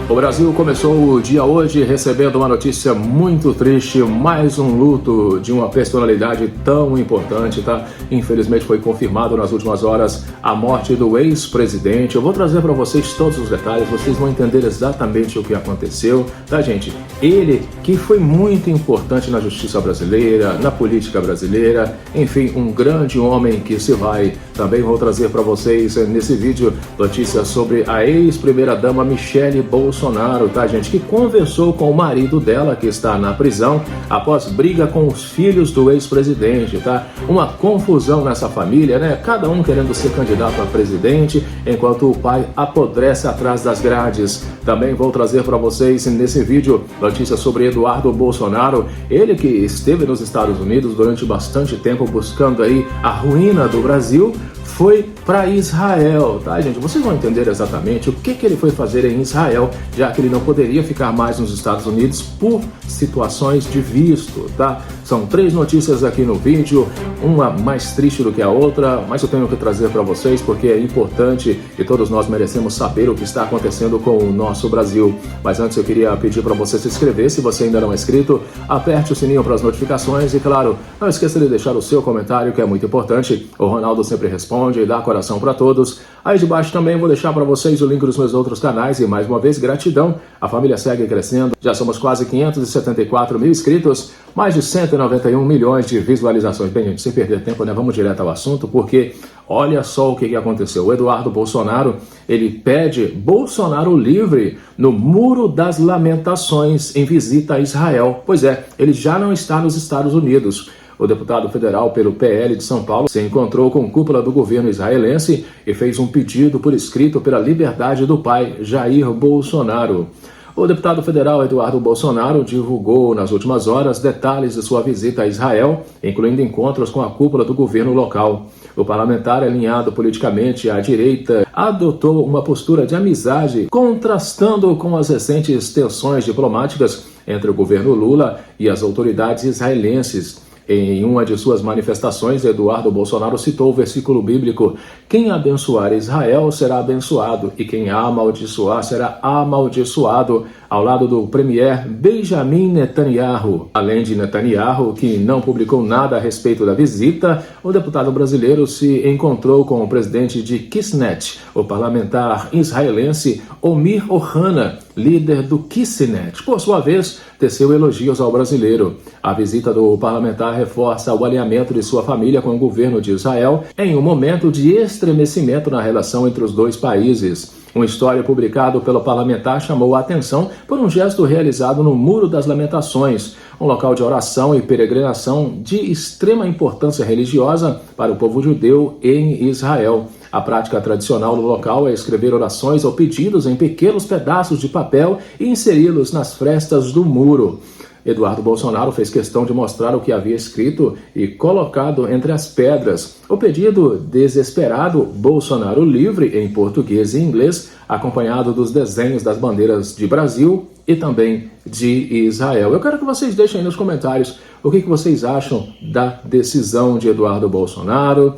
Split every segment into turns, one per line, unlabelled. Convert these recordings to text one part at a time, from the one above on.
O Brasil começou o dia hoje recebendo uma notícia muito triste, mais um luto de uma personalidade tão importante, tá? Infelizmente foi confirmado nas últimas horas a morte do ex-presidente. Eu vou trazer para vocês todos os detalhes, vocês vão entender exatamente o que aconteceu, tá, gente? Ele que foi muito importante na justiça brasileira, na política brasileira, enfim, um grande homem que se vai. Também vou trazer para vocês nesse vídeo notícias sobre a ex-primeira-dama Michele Bolsonaro, tá, gente? Que conversou com o marido dela, que está na prisão, após briga com os filhos do ex-presidente, tá? Uma confusão nessa família, né? Cada um querendo ser candidato a presidente, enquanto o pai apodrece atrás das grades. Também vou trazer para vocês nesse vídeo notícias sobre Eduardo Bolsonaro, ele que esteve nos Estados Unidos durante bastante tempo buscando aí a ruína do Brasil, foi para Israel, tá, gente? Vocês vão entender exatamente o que ele foi fazer em Israel, já que ele não poderia ficar mais nos Estados Unidos por situações de visto, tá? São 3 notícias aqui no vídeo, uma mais triste do que a outra, mas eu tenho que trazer para vocês porque é importante e todos nós merecemos saber o que está acontecendo com o nosso Brasil. Mas antes eu queria pedir para você se inscrever, se você ainda não é inscrito, aperte o sininho para as notificações e, claro, não esqueça de deixar o seu comentário, que é muito importante. O Ronaldo sempre responde e dá coração para todos. Aí de baixo também vou deixar para vocês o link dos meus outros canais e, mais uma vez, gratidão. A família segue crescendo, já somos quase 574 mil inscritos, mais de 191 milhões de visualizações. Bem, gente, sem perder tempo, né? Vamos direto ao assunto, porque olha só o que aconteceu. O Eduardo Bolsonaro, ele pede Bolsonaro livre no Muro das Lamentações em visita a Israel. Pois é, ele já não está nos Estados Unidos. O deputado federal pelo PL de São Paulo se encontrou com cúpula do governo israelense e fez um pedido por escrito pela liberdade do pai, Jair Bolsonaro. O deputado federal Eduardo Bolsonaro divulgou nas últimas horas detalhes de sua visita a Israel, incluindo encontros com a cúpula do governo local. O parlamentar, alinhado politicamente à direita, adotou uma postura de amizade, contrastando com as recentes tensões diplomáticas entre o governo Lula e as autoridades israelenses. Em uma de suas manifestações, Eduardo Bolsonaro citou o versículo bíblico: quem abençoar Israel será abençoado, e quem amaldiçoar será amaldiçoado, ao lado do premier Benjamin Netanyahu. Além de Netanyahu, que não publicou nada a respeito da visita, o deputado brasileiro se encontrou com o presidente de Kisnet, o parlamentar israelense Omir Ohana, líder do Kisnet. Por sua vez, teceu elogios ao brasileiro. A visita do parlamentar reforça o alinhamento de sua família com o governo de Israel em um momento de estremecimento na relação entre os dois países. Um histórico publicado pelo parlamentar chamou a atenção por um gesto realizado no Muro das Lamentações, um local de oração e peregrinação de extrema importância religiosa para o povo judeu em Israel. A prática tradicional no local é escrever orações ou pedidos em pequenos pedaços de papel e inseri-los nas frestas do muro. Eduardo Bolsonaro fez questão de mostrar o que havia escrito e colocado entre as pedras. O pedido desesperado Bolsonaro livre, em português e inglês, acompanhado dos desenhos das bandeiras de Brasil e também de Israel. Eu quero que vocês deixem aí nos comentários o que vocês acham da decisão de Eduardo Bolsonaro.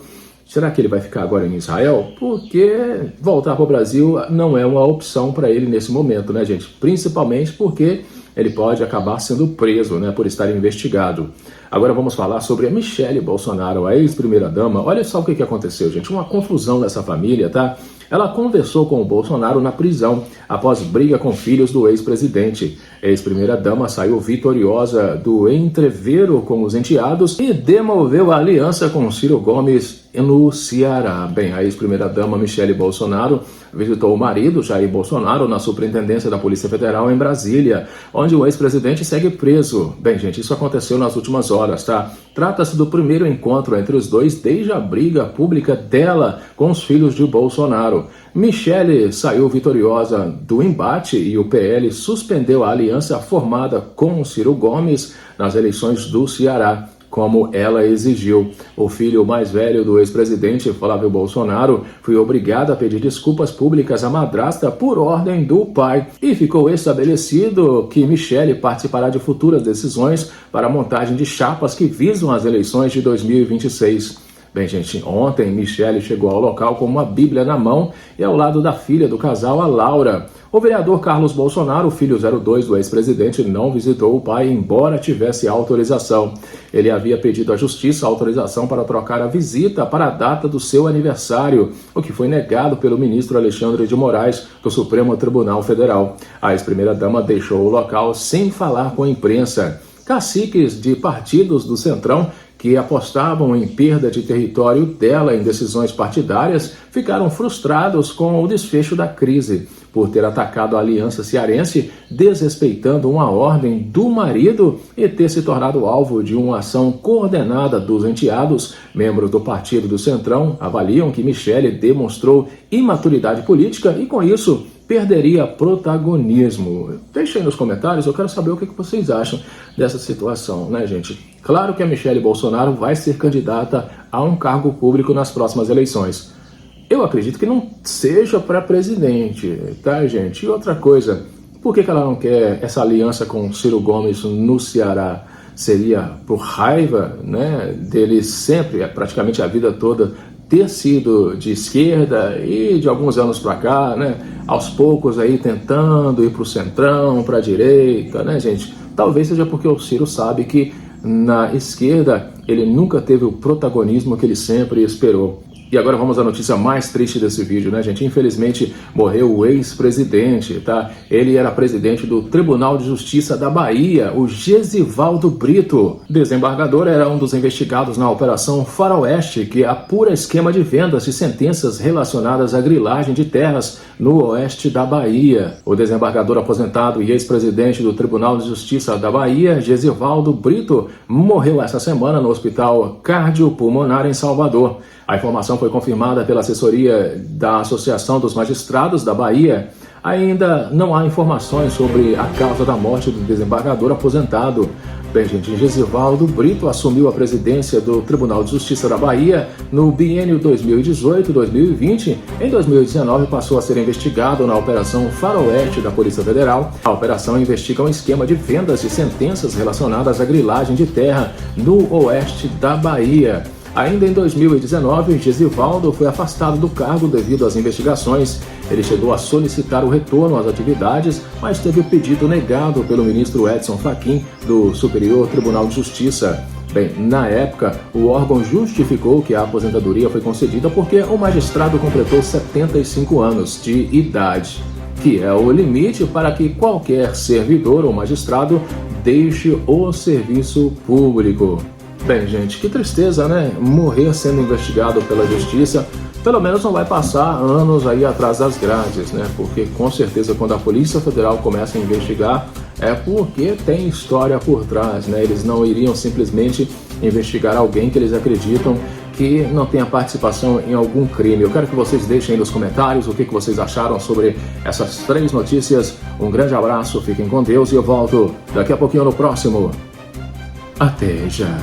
Será que ele vai ficar agora em Israel? Porque voltar para o Brasil não é uma opção para ele nesse momento, né, gente? Principalmente porque ele pode acabar sendo preso, né, por estar investigado. Agora vamos falar sobre a Michele Bolsonaro, a ex-primeira-dama. Olha só o que aconteceu, gente. Uma confusão nessa família, tá? Ela conversou com o Bolsonaro na prisão, após briga com filhos do ex-presidente. A ex-primeira-dama saiu vitoriosa do entrevero com os enteados e demoveu a aliança com Ciro Gomes no Ceará. Bem, a ex-primeira-dama Michele Bolsonaro visitou o marido, Jair Bolsonaro, na Superintendência da Polícia Federal em Brasília, onde o ex-presidente segue preso. Bem, gente, isso aconteceu nas últimas horas, tá? Trata-se do primeiro encontro entre os dois desde a briga pública dela com os filhos de Bolsonaro. Michele saiu vitoriosa do embate e o PL suspendeu a aliança formada com Ciro Gomes nas eleições do Ceará, como ela exigiu. O filho mais velho do ex-presidente, Flávio Bolsonaro, foi obrigado a pedir desculpas públicas à madrasta por ordem do pai. E ficou estabelecido que Michele participará de futuras decisões para a montagem de chapas que visam as eleições de 2026. Bem, gente, ontem Michele chegou ao local com uma Bíblia na mão e ao lado da filha do casal, a Laura. O vereador Carlos Bolsonaro, filho 02 do ex-presidente, não visitou o pai, embora tivesse autorização. Ele havia pedido à justiça autorização para trocar a visita para a data do seu aniversário, o que foi negado pelo ministro Alexandre de Moraes, do Supremo Tribunal Federal. A ex-primeira-dama deixou o local sem falar com a imprensa. Caciques de partidos do Centrão que apostavam em perda de território dela em decisões partidárias, ficaram frustrados com o desfecho da crise, por ter atacado a Aliança Cearense, desrespeitando uma ordem do marido e ter se tornado alvo de uma ação coordenada dos enteados. Membros do Partido do Centrão avaliam que Michele demonstrou imaturidade política e, com isso, perderia protagonismo. Deixem aí nos comentários, eu quero saber o que vocês acham dessa situação, né, gente? Claro que a Michele Bolsonaro vai ser candidata a um cargo público nas próximas eleições. Eu acredito que não seja para presidente, tá, gente? E outra coisa, por que ela não quer essa aliança com Ciro Gomes no Ceará? Seria por raiva, né, dele sempre, praticamente a vida toda, ter sido de esquerda e de alguns anos para cá, né, aos poucos aí tentando ir para o centrão, para a direita, né, gente? Talvez seja porque o Ciro sabe que na esquerda ele nunca teve o protagonismo que ele sempre esperou. E agora vamos à notícia mais triste desse vídeo, né, gente? Infelizmente morreu o ex-presidente, tá? Ele era presidente do Tribunal de Justiça da Bahia, o Gesivaldo Brito. Desembargador, era um dos investigados na Operação Faroeste, que apura esquema de vendas de sentenças relacionadas à grilagem de terras no oeste da Bahia. O desembargador aposentado e ex-presidente do Tribunal de Justiça da Bahia, Gesivaldo Brito, morreu essa semana no Hospital Cardiopulmonar em Salvador. A informação foi confirmada pela assessoria da Associação dos Magistrados da Bahia. Ainda não há informações sobre a causa da morte do desembargador aposentado. Bem, gente, Gesivaldo Brito assumiu a presidência do Tribunal de Justiça da Bahia no biênio 2018-2020. Em 2019, passou a ser investigado na Operação Faroeste da Polícia Federal. A operação investiga um esquema de vendas de sentenças relacionadas à grilagem de terra no oeste da Bahia. Ainda em 2019, Gesivaldo foi afastado do cargo devido às investigações. Ele chegou a solicitar o retorno às atividades, mas teve o pedido negado pelo ministro Edson Fachin, do Superior Tribunal de Justiça. Bem, na época, o órgão justificou que a aposentadoria foi concedida porque o magistrado completou 75 anos de idade, que é o limite para que qualquer servidor ou magistrado deixe o serviço público. Bem, gente, que tristeza, né? Morrer sendo investigado pela justiça, pelo menos não vai passar anos aí atrás das grades, né? Porque com certeza quando a Polícia Federal começa a investigar é porque tem história por trás, né? Eles não iriam simplesmente investigar alguém que eles acreditam que não tenha participação em algum crime. Eu quero que vocês deixem aí nos comentários o que vocês acharam sobre essas 3 notícias. Um grande abraço, fiquem com Deus e eu volto daqui a pouquinho no próximo. Até já!